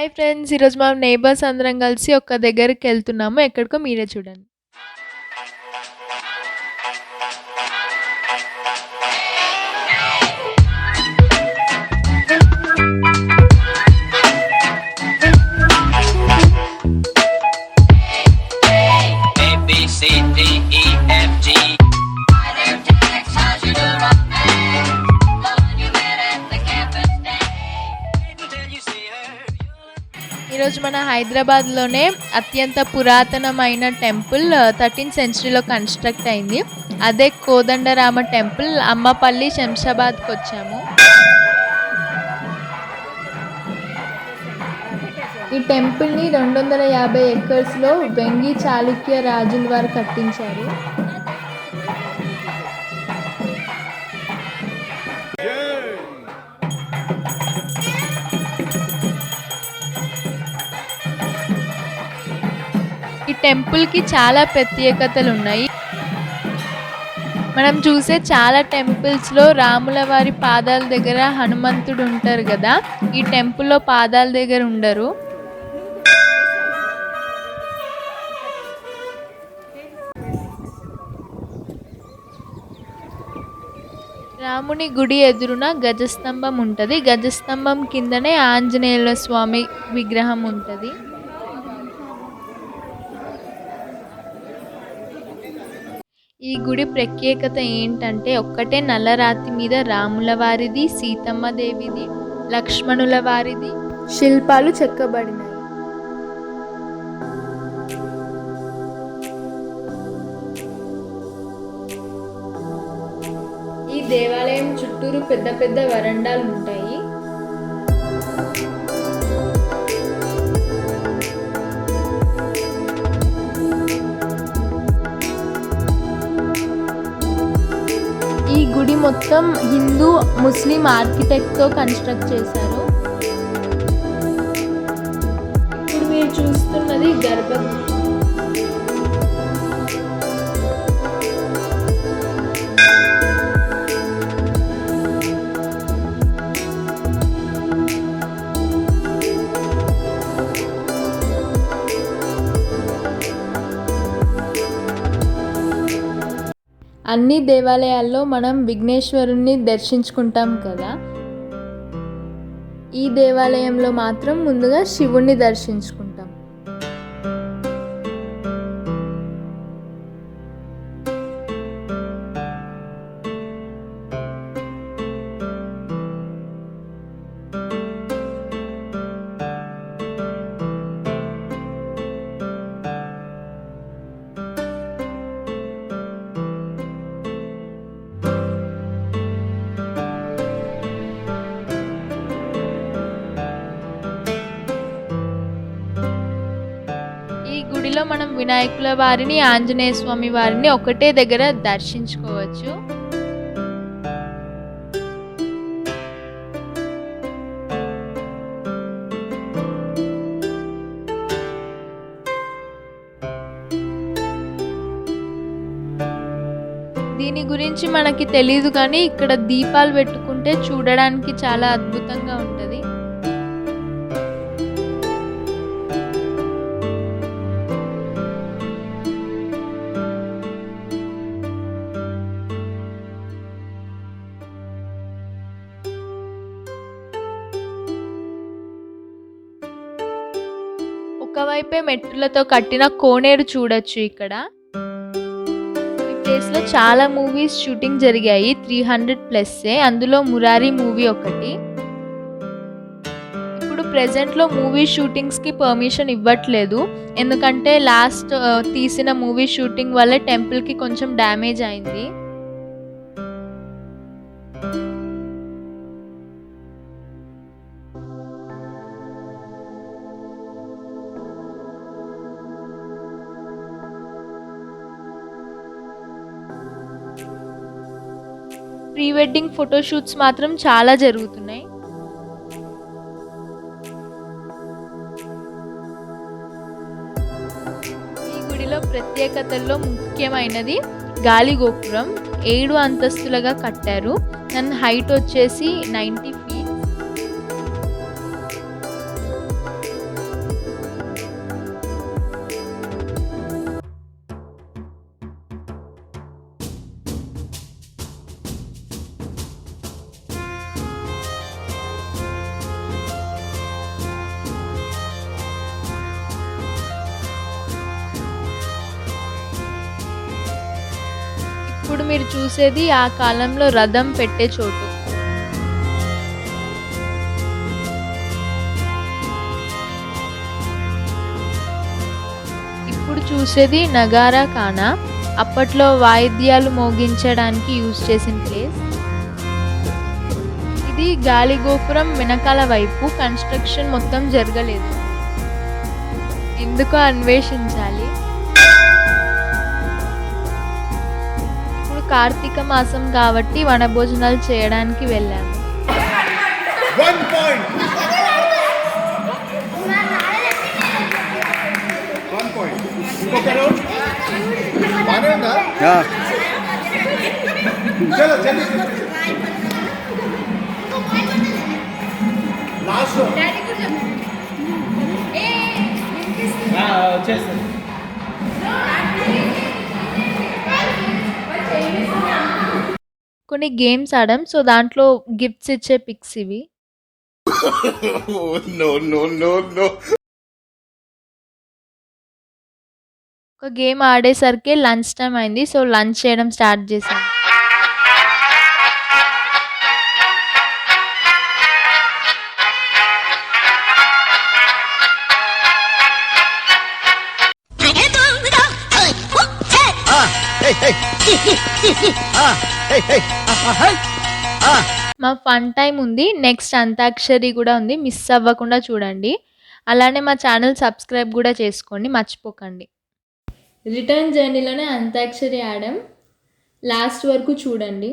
Hi friends! ఈరోజు మనం neighbours అందరం కలిసి ఒక దగ్గరికెళ్తున్నాము. ఎక్కడికో మీరే చూడండి. ఈరోజు మన హైదరాబాద్‌లోనే అత్యంత పురాతనమైన టెంపుల్ 13th సెంచరీలో కన్‌స్ట్రక్ట్ అయింది. అదే కోదండరామ టెంపుల్. అమ్మపల్లి, శంషాబాద్‌కొచ్చాము. ఈ టెంపుల్‌ని 250 ఎకర్స్‌లో వెంగి చాళుక్య రాజుల వారు కట్టించారు. ఈ టెంపుల్‌కి చాలా ప్రత్యేకతలున్నాయి. మనం చూసే చాలా టెంపుల్స్‌లో రాముల వారి పాదాల దగ్గర హనుమంతుడు ఉంటారు గదా! ఈ టెంపుల్‌లో పాదాల దగ్గర ఉండరు. రాముని గుడి ఎదురున గజస్తంభం ఉంటది. గజస్తంభం కిందనే ఆంజనేయుల స్వామి విగ్రహం ఉంటది. ఈ గుడి ప్రత్యేకత ఏంటంటే ఒక్కటే నల్లరాతి మీద రాముల వారిది, సీతమ్మ దేవిది, లక్ష్మణుల వారిది శిల్పాలు చెక్కబడినాయి. ఈ దేవాలయం చుట్టూరు పెద్ద పెద్ద వరండాలు ఉంటాయి. ఈ గుడి మొత్తం హిందూ, ముస్లిం ఆర్కిటెక్ట్‌తో కన్‌స్ట్రక్ట్ చేశారు. ఇప్పుడు మీరు చూస్తున్నది గర్భగుడి. అన్ని దేవాలయాల్లో మనం విఘ్నేశ్వరుణ్ణి దర్శించుకుంటాం కదా! ఈ దేవాలయంలో మాత్రం ముందుగా శివుణ్ణి దర్శించుకుంటాం. ఈ గుడిలో మనం వినాయకుల వారిని, ఆంజనేయ స్వామి వారిని ఒకటే దగ్గర దర్శించుకోవచ్చు. దీని గురించి మనకి తెలీదు కానీ ఇక్కడ దీపాలు పెట్టుకుంటే చూడడానికి చాలా అద్భుతంగా ఉంటది. ఒకవైపే మెట్టులతో కట్టిన కోనేరు చూడొచ్చు ఇక్కడ. ఈ ప్లేస్‌లో చాలా మూవీస్ షూటింగ్ జరిగాయి. 300+. అందులో 'మురారి' మూవీ ఒకటి. ఇప్పుడు ప్రెజెంట్‌లో మూవీ షూటింగ్స్‌కి పర్మిషన్ ఇవ్వట్లేదు. ఎందుకంటే లాస్ట్ తీసిన మూవీ షూటింగ్ వల్ల టెంపుల్‌కి కొంచెం డ్యామేజ్ అయింది. ప్రీ వెడ్డింగ్ ఫోటోషూట్స్ మాత్రం చాలా జరుగుతున్నాయి. ఈ గుడిలో ప్రత్యేకతల్లో ముఖ్యమైనది గాలి గోపురం. 7 అంతస్తులుగా కట్టారు. దాని హైట్ వచ్చేసి 90 feet. ఇప్పుడు మీరు చూసేది ఆ కాలంలో రథం పెట్టే చోటు. ఇప్పుడు చూసేది నగారా ఖానా. అప్పట్లో వాయిద్యాలు మోగించడానికి యూజ్ చేసిన ప్లేస్. ఇది గాలి గోపురం వెనకాల వైపు. కన్‌స్ట్రక్షన్ మొత్తం జరగలేదు. ఎందుకో అన్వేషించాలి. ఇప్పుడు కార్తీక మాసం కాబట్టి వనభోజనాలు చేయడానికి వెళ్ళాము. 1 point. 1 point. ఇంకొక round. బానే ఉందా? చలో జల్దీ. Last round. వచ్చేస్తుంది. కొన్ని గేమ్స్ ఆడాం. సో దాంట్లో గిఫ్ట్స్ ఇచ్చే పిక్స్ ఇవి. No. ఒక గేమ్ ఆడేసరికి లంచ్ టైమ్ అయింది. సో లంచ్ చేయడం స్టార్ట్ చేశాం. మా ఫన్ టైమ్ ఉంది. నెక్స్ట్ అంతాక్షరి కూడా ఉంది. మిస్ అవ్వకుండా చూడండి. అలానే మా ఛానల్ సబ్స్క్రైబ్ కూడా చేసుకోండి, మర్చిపోకండి. రిటర్న్ జర్నీలోనే అంతాక్షరి ఆడాం. లాస్ట్ వరకు చూడండి.